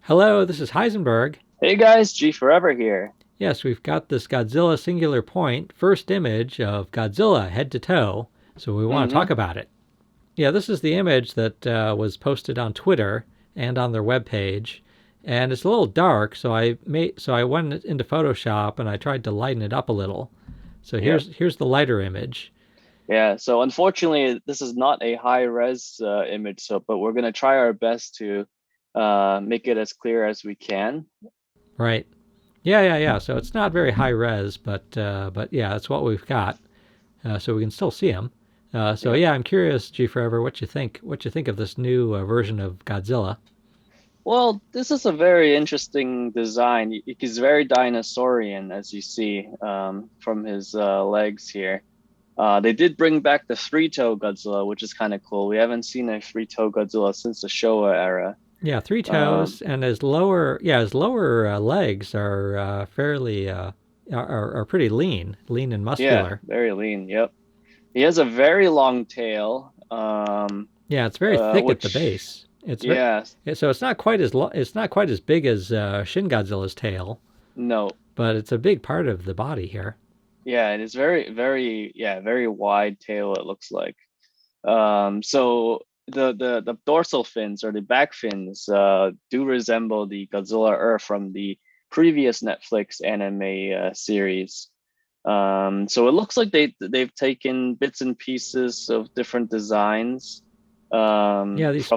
Hello, this is Heisenberg. Hey guys, GForever here. Yes, we've got this Godzilla Singular Point first image of Godzilla head to toe, so we want to talk Mm-hmm. about it. Yeah, this is the image that was posted on Twitter and on their webpage, and it's a little dark, so I went into Photoshop and I tried to lighten it up a little. So Yep. here's the lighter image. Yeah. So unfortunately, this is not a high res image. But we're gonna try our best to make it as clear as we can. Right. Yeah. So it's not very high res, but yeah, that's what we've got. So we can still see them. So Yep. yeah, I'm curious, G Forever, what you think? What you think of this new version of Godzilla? Well, this is a very interesting design. He's very dinosaurian, as you see from his legs here. They did bring back the three-toe Godzilla, which is kind of cool. We haven't seen a three-toe Godzilla since the Showa era. Yeah, three Um, toes, and his lower legs are fairly are pretty lean and yeah, muscular. very lean. Yep. He has a very long tail, Yeah, it's very thick at the which, base. It's very yeah, so it's not quite as big as Shin Godzilla's tail, no, but it's a big part of the body here. yeah, it is very wide tail, it looks like. So the dorsal fins or the back fins do resemble the Godzilla Earth from the previous Netflix anime series. So it looks like they've taken bits and pieces of different designs from. Yeah, these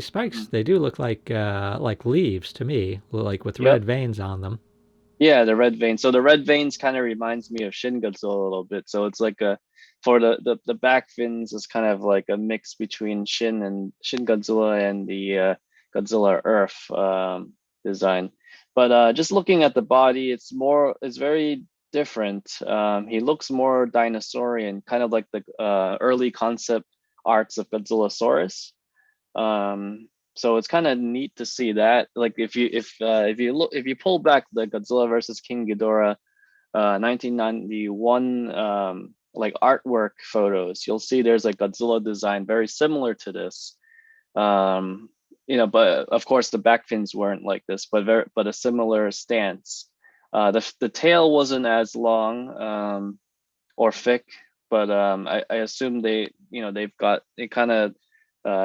spikes, they do look like leaves to me, like with red Yep. veins on them. Yeah, the red vein. So the red veins kind of reminds me of Shin Godzilla a little bit. So it's like a for the back fins is kind of like a mix between Shin Godzilla and the Godzilla Earth design. But just looking at the body, it's very different. He looks more dinosaurian, kind of like the early concept arts of Godzillasaurus. So it's kind of neat to see that. Like if you pull back the Godzilla versus King Ghidorah 1991 like artwork photos, you'll see there's a Godzilla design very similar to this. But of course the back fins weren't like this, but a similar stance. The tail wasn't as long or thick, but I assume they kind of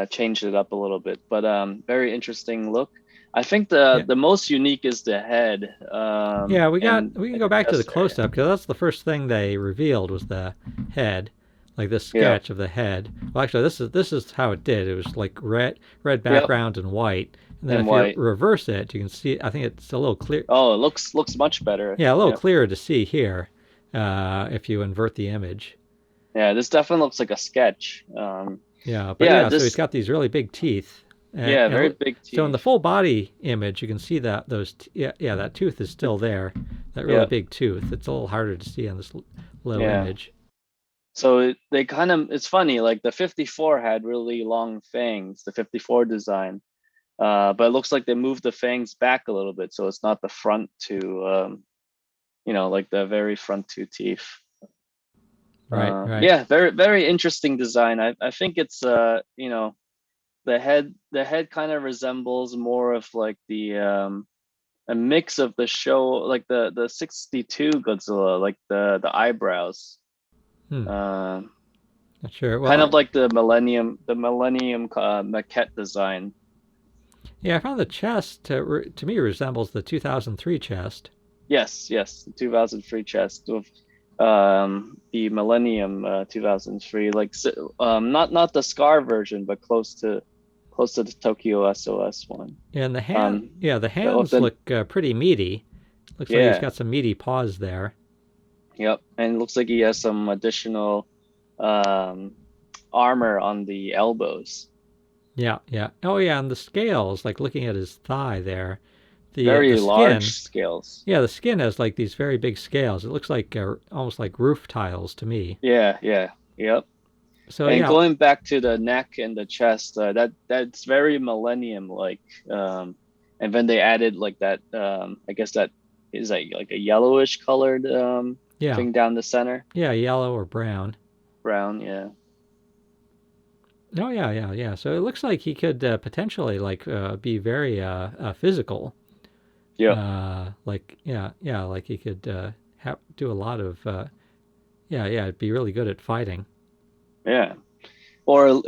changed it up a little bit. But very interesting look. I think the Yeah, the most unique is the head yeah, and we can and go the back to the chest close area. up because that's the first thing they revealed was the head, like this Yep. sketch of the head. Well, actually, this is how it did. It was like red Yep. background and white, and then And if you white. reverse it, you can see. I think it's a little clear. Oh, it looks much better. Yeah, a little Yep. clearer to see here if you invert the image. Yeah, this definitely looks like a sketch. Yeah, but Yeah, yeah, so he's this got these really big teeth. yeah, very big So in the teeth. full body image, you can see that yeah, that tooth is still there. That really Yeah, big tooth. It's a little harder to see on this little yeah. image. So they kind of it's funny. Like the 54 had really long fangs, the 54 design. But it looks like they moved the fangs back a little bit, so it's not the front two. Like the very front two teeth. Right. Yeah, very interesting design. I think it's the head kind of resembles more of like the a mix of the show like the 62 Godzilla, like the eyebrows. Hmm. Uh, Not sure. Kind of Well, like the Millennium maquette design. yeah, I found the chest to me resembles the 2003 chest. Yes, the 2003 chest with the Millennium 2003, like not the Scar version, but close to the Tokyo SOS one. And Um, the with hands the look pretty meaty. Looks like he's Yeah, got some meaty paws there. yep, and it looks like he has some additional um armor on the elbows. Yeah. Oh yeah, and the scales, like looking at his thigh there. The Very large skin, scales. yeah, the skin has like these very big scales. It looks like almost like roof tiles to me. Yeah, yep. So And yeah, going back to the neck and the chest, that's very Millennium like. And then they added like that. I guess that is like a yellowish colored yeah, thing down the center, yeah, yellow or brown. brown. Yeah. Oh yeah, yeah, yeah. So it looks like he could potentially like be very physical. Yep. Like yeah, yeah, like he could do a lot of yeah, yeah. It'd be really good at fighting. Yeah. Or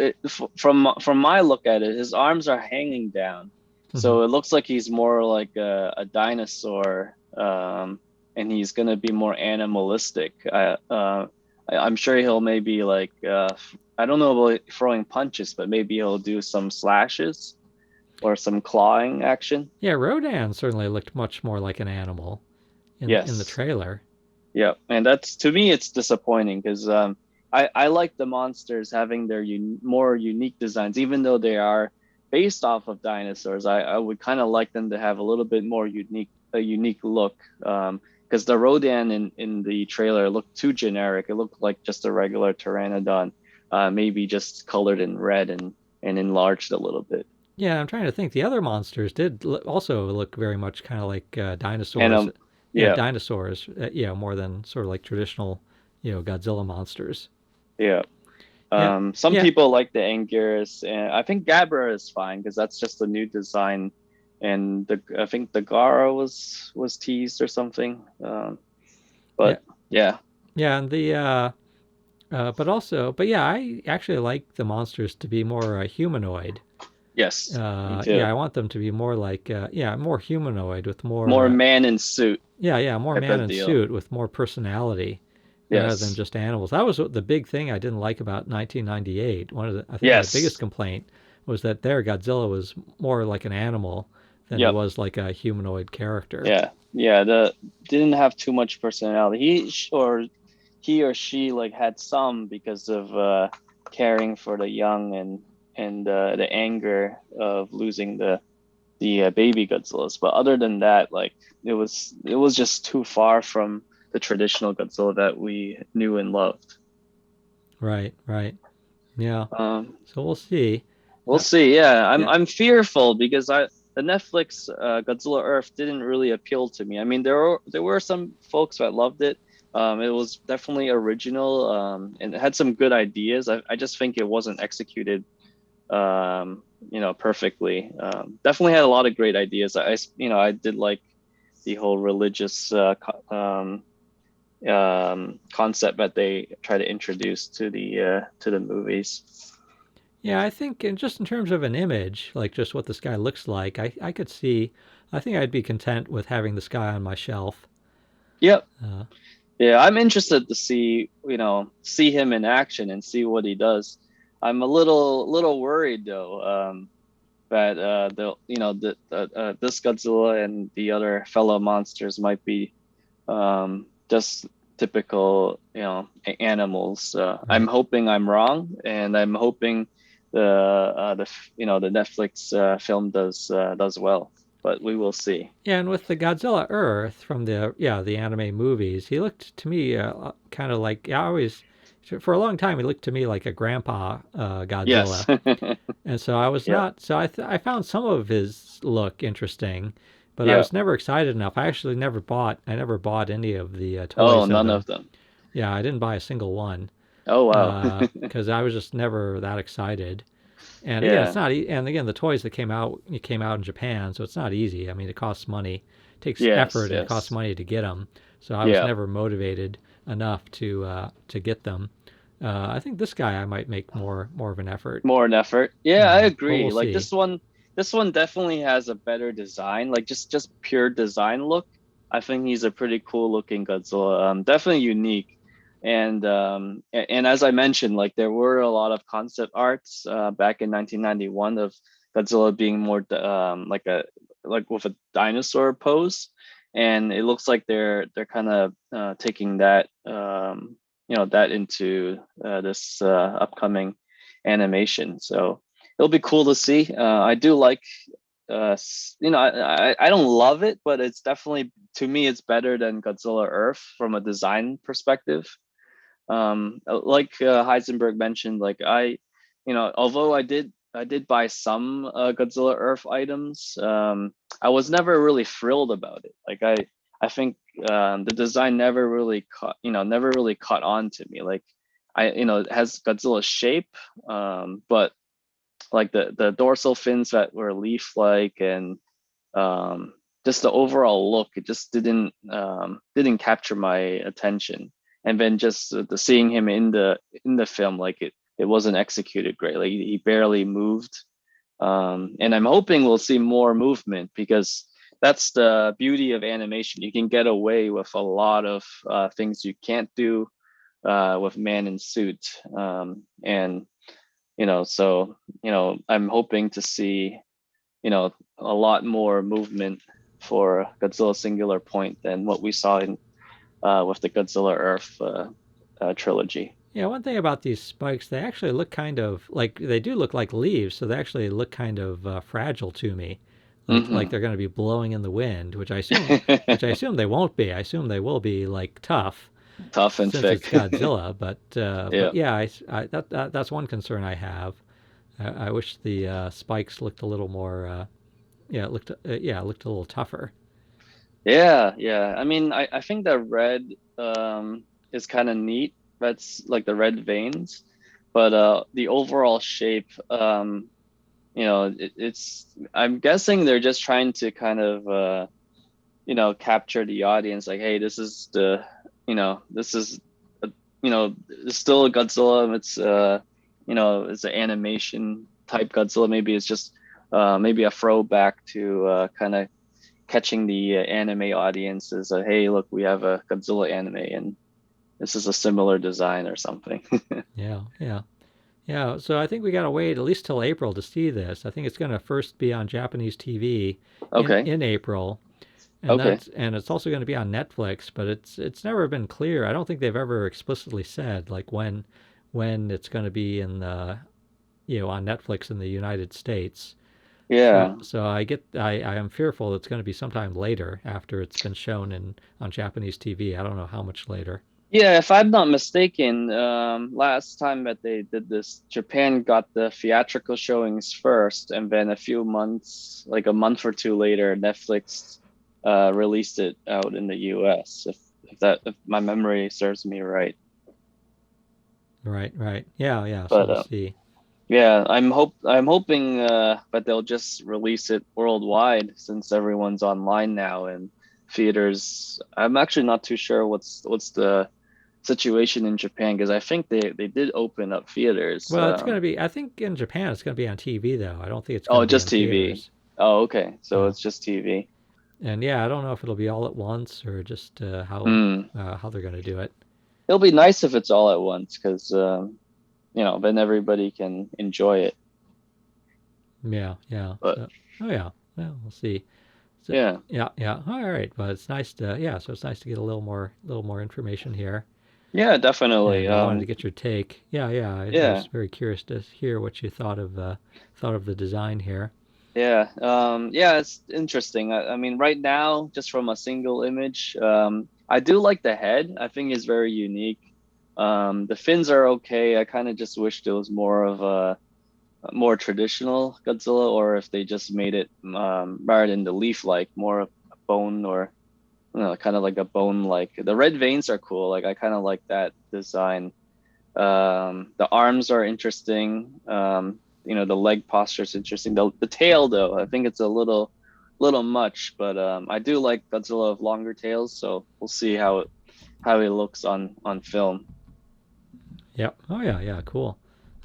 from my look at it, his arms are hanging down, Hmm. so it looks like he's more like a dinosaur, and he's gonna be more animalistic. I'm sure he'll maybe like I don't know about throwing punches, but maybe he'll do some slashes or some clawing action. Yeah, Rodan certainly looked much more like an animal in the Yes. trailer. Yeah, and that's to me it's disappointing because I like the monsters having their more unique designs, even though they are based off of dinosaurs. I would kind of like them to have a little bit more unique look. Because the Rodan in the trailer looked too generic. It looked like just a regular pteranodon, maybe just colored in red and enlarged a little bit. Yeah, I'm trying to think. The other monsters did also look very much kind of like And dinosaurs. Yeah, yeah, dinosaurs. More than sort of like traditional, Godzilla monsters. yeah. Yeah, Some yeah, people like the Anguirus, and I think Gabra is fine because that's just a new design. And I think the Gara was teased or something. yeah, But yeah, yeah, and but yeah, I actually like the monsters to be more humanoid. yes, me Yeah, too. I want them to be more like more humanoid with more More man in suit yeah, more type man of in deal. suit with more personality rather than Yes, just animals. That was the big thing I didn't like about 1998. I think my biggest yes, complaint was that there Godzilla was more like an animal than he yep, was like a humanoid character. yeah, yeah. The didn't have too much personality. He or she like had some because of caring for the young and the anger of losing the baby Godzillas. But other than that, like it was just too far from the traditional Godzilla that we knew and loved. Right, right. Yeah. Um, So we'll see. we'll Uh, see. Yeah, I'm yeah. I'm fearful because the Netflix Godzilla Earth didn't really appeal to me. I mean, there were some folks that loved it. It was definitely original, and it had some good ideas. I just think it wasn't executed perfectly. Definitely had a lot of great ideas. I did like the whole religious concept that they try to introduce to the movies. Yeah, I think just in terms of an image, like just what the sky looks like, I could see. I think I'd be content with having the sky on my shelf. Yep. Uh, Yeah, I'm interested to see him in action and see what he does. I'm a little worried though, that this Godzilla and the other fellow monsters might be just typical, animals. I'm right. hoping I'm wrong, and I'm hoping the Netflix film does well, but we will see. Yeah, and with the Godzilla Earth from the anime movies, he looked to me kind of like I always for a long time he looked to me like a grandpa Yes. Godzilla, and so I was Yeah. not so I found some of his look interesting, but I Yeah. was never excited enough. I never bought any of the Oh, toys of none him. of them. Yeah, I didn't buy a single one Oh, wow. because I was just never that excited. And again, it's Yeah. not. And again, the toys that came out in Japan, so it's not easy. I mean, it costs money, it takes Yes. effort, and it costs Yes. money to get them. So I was Yeah. never motivated enough to get them. I think this guy I might make more of an effort, More an effort. Yeah, I but agree. we'll Like see. this one definitely has a better design. Like just pure design look. I think he's a pretty cool looking Godzilla. Definitely unique. And as I mentioned, like there were a lot of concept arts back in 1991 of Godzilla being more like with a dinosaur pose, and it looks like they're kind of taking that into this upcoming animation. So it'll be cool to see. I do like, I don't love it, but it's definitely, to me, it's better than Godzilla Earth from a design perspective. Like Heisenberg mentioned, like although I did buy some Godzilla Earth items, I was never really thrilled about it. Like I think the design never really caught on to me. Like it has Godzilla's shape, but like the dorsal fins that were leaf-like, and um, just the overall look. It just didn't capture my attention. And then just the seeing him in the film, like it wasn't executed great. Like he barely moved. And I'm hoping we'll see more movement, because that's the beauty of animation. You can get away with a lot of things you can't do with man in suit. And so I'm hoping to see a lot more movement for Godzilla Singular Point than what we saw in with the Godzilla Earth trilogy. Yeah, one thing about these spikes, they actually look kind of like they do look like leaves, so they actually look kind of fragile to me, like Hmm. they're going to be blowing in the wind, which I assume they won't be. I assume they will be like tough, Tough and since thick. it's Godzilla. But Yeah. yeah, that's one concern I have. I wish the spikes looked a little more. Yeah, it looked a little tougher. Yeah, yeah. I mean, I think the red is kind of neat. That's like the red veins, but the overall shape, it's I'm guessing they're just trying to kind of capture the audience. Like, hey, this is a, it's still a Godzilla. It's an animation type Godzilla. Maybe it's just maybe a throwback to kind of catching the anime audience as a, hey, look, we have a Godzilla anime and this is a similar design or something. Yeah, yeah. Yeah, so I think we got to wait at least till April to see this. I think it's going to first be on Japanese TV Okay. in April, Okay. and it's also going to be on Netflix. But it's never been clear. I don't think they've ever explicitly said like when it's going to be in the on Netflix in the United States. So Yeah. so I am fearful it's going to be sometime later after it's been shown in on Japanese TV. I don't know how much later. Yeah, if I'm not mistaken, last time that they did this, Japan got the theatrical showings first, and then a few months, like a month or two later, Netflix released it out in the US, if my memory serves me right. Right, right. Yeah, yeah. So But we'll see. yeah, I'm hoping that they'll just release it worldwide, since everyone's online now, and theaters. I'm actually not too sure what's the situation in Japan, because I think they did open up theaters. Well, it's going to be. I think in Japan it's going to be on TV though. I don't think it's going Oh, to be just in TV. theaters. Oh, okay. So Yeah, it's just TV. and yeah, I don't know if it'll be all at once or just Hmm. how they're going to do it. It'll be nice if it's all at once, because then everybody can enjoy it. Yeah, yeah. But So, oh yeah. Well, we'll see. So, yeah, yeah, yeah. All right, but it's nice to yeah. So it's nice to get a little more information here. yeah, definitely. And I wanted to get your take. Yeah, yeah. I was Yeah. very curious to hear what you thought of the design here. Yeah, yeah, it's interesting. I mean, right now, just from a single image, I do like the head. I think it's very unique. The fins are okay. I kind of just wished it was more of a more traditional Godzilla, or if they just made it rather than the leaf-like, more of a bone, or kind of like a bone-like. The red veins are cool. Like I kind of like that design. The arms are interesting. The leg posture is interesting. The tail, though, I think it's a little much, but I do like Godzilla of longer tails, so we'll see how it looks on film. Yep. Oh yeah, yeah. Cool.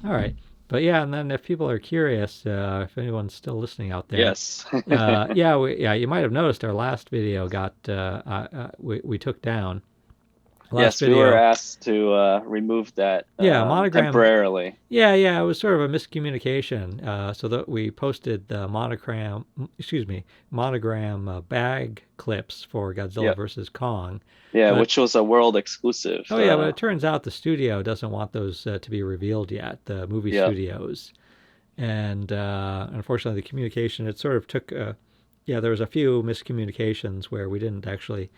All right. But yeah, and then if people are curious, if anyone's still listening out there, Yes. yeah, you might have noticed our last video we took down. Last Yes, we were video, asked to remove that yeah, monogram. temporarily. Yeah, it was sort of a miscommunication. So that we posted the monogram bag clips for Godzilla Yep. versus Kong, Yeah, but which was a world exclusive. oh yeah, but it turns out the studio doesn't want those to be revealed yet. The movie Yeah. studios, and unfortunately, the communication it sort of took. Yeah, there was a few miscommunications where we didn't actually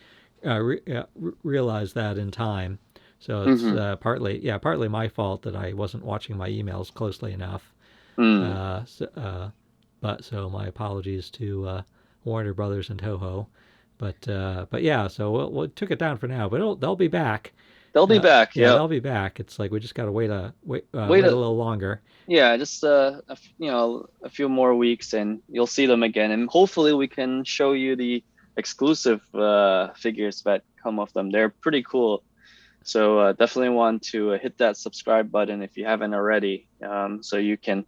realize that in time. So it's Hmm. partly my fault that I wasn't watching my emails closely enough. Mm. Uh, so, uh, so my apologies to Warner Brothers and Toho. But yeah, so we took it down for now, but they'll be back. They'll be back. Yeah, Yep. they'll be back. It's like we just gotta Wait wait a a little longer. Yeah, just a few more weeks, and you'll see them again, and hopefully we can show you the exclusive figures that come with them. They're pretty cool. So definitely want to hit that subscribe button if you haven't already, so you can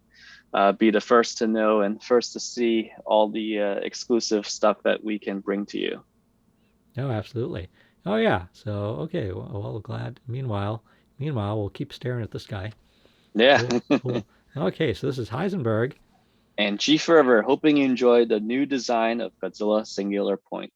be the first to know and first to see all the exclusive stuff that we can bring to you. Oh, absolutely. Oh yeah. So okay. Glad. Meanwhile, we'll keep staring at the sky. Yeah. Cool. Cool. Okay. So this is Heisenberg. And GForever, hoping you enjoyed the new design of Godzilla Singular Point.